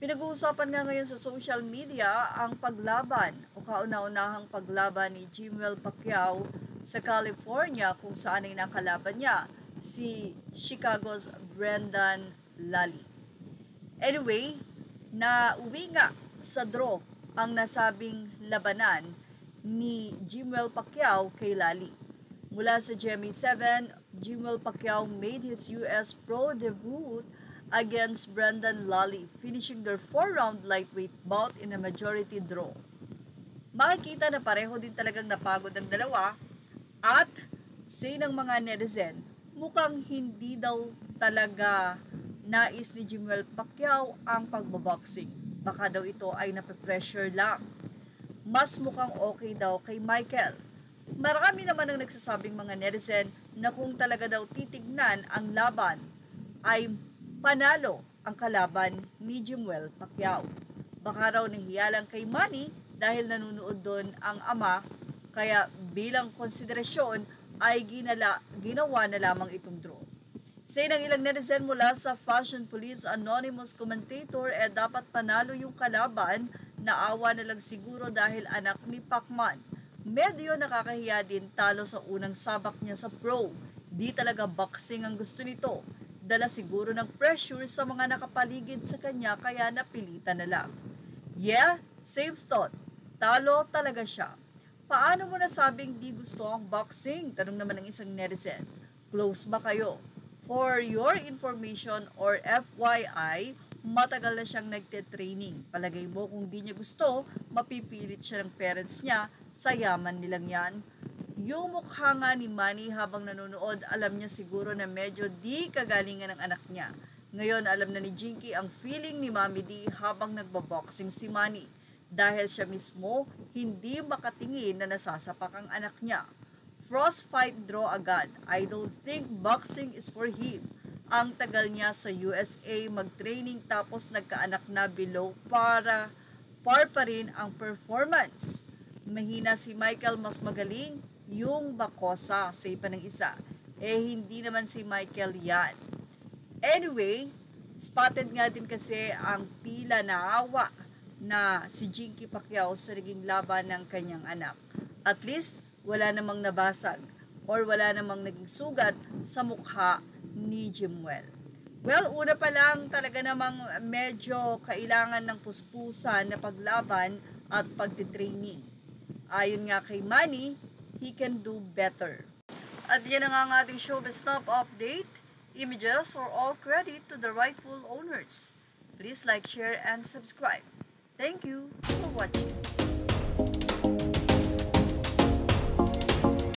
Pinag-uusapan nga ngayon sa social media ang paglaban o kauna-unahang paglaban ni Jimwell Pacquiao sa California kung saan ay nakalaban niya si Chicago's Brendan Lally. Anyway, nauwi nga sa draw ang nasabing labanan ni Jimwell Pacquiao kay Lally. Mula sa GMA 7, Jimwell Pacquiao made his US Pro debut against Brendan Lally, finishing their 4-round lightweight bout in a majority draw. Makikita na pareho din talagang napagod ang dalawa at say ng mga netizen, mukhang hindi daw talaga nais ni Jimwell Pacquiao ang pagbaboxing. Baka daw ito ay nape-pressure lang. Mas mukhang okay daw kay Michael. Marami naman ang nagsasabing mga netizen na kung talaga daw titignan ang laban ay panalo ang kalaban ni Jimwell Pacquiao. Baka raw nahiya lang kay Manny dahil nanunood doon ang ama, kaya bilang konsiderasyon ay ginawa na lamang itong draw. Say ng ilang netizen mula sa Fashion Police anonymous commentator, dapat panalo yung kalaban, naawa na lang siguro dahil anak ni Pacman. Medyo nakakahiya din talo sa unang sabak niya sa pro. Di talaga boxing ang gusto nito. Dala siguro ng pressure sa mga nakapaligid sa kanya kaya napilitan na lang. Yeah, safe thought. Talo talaga siya. Paano mo nasabing di gusto ang boxing? Tanong naman ng isang netizen. Close ba kayo? For your information or FYI, matagal na siyang nagte-training. Palagay mo kung di niya gusto, mapipilit siya ng parents niya, sa yaman nilang yan. Yung mukha nga ni Manny habang nanonood, alam niya siguro na medyo di kagalingan ng anak niya. Ngayon, alam na ni Jinky ang feeling ni Mami D habang nagbaboxing si Manny. Dahil siya mismo, hindi makatingin na nasasapak ang anak niya. Frostfight draw agad. I don't think boxing is for him. Ang tagal niya sa USA mag-training tapos nagkaanak na below para par pa rin ang performance. Mahina si Michael, mas magaling yung Bacosa, say pa ng isa. Hindi naman si Michael yan. Anyway, spotted nga din kasi ang tila naawa na si Jinky Pacquiao sa naging laban ng kanyang anak. At least, wala namang nabasag or wala namang naging sugat sa mukha ni Jimwell. Well, una pa lang talaga namang medyo kailangan ng puspusan na paglaban at pagtitraining. Ayon nga kay Manny, he can do better. At yan ang ating showbiz top update. Images or all credit to the rightful owners. Please like, share, and subscribe. Thank you for watching.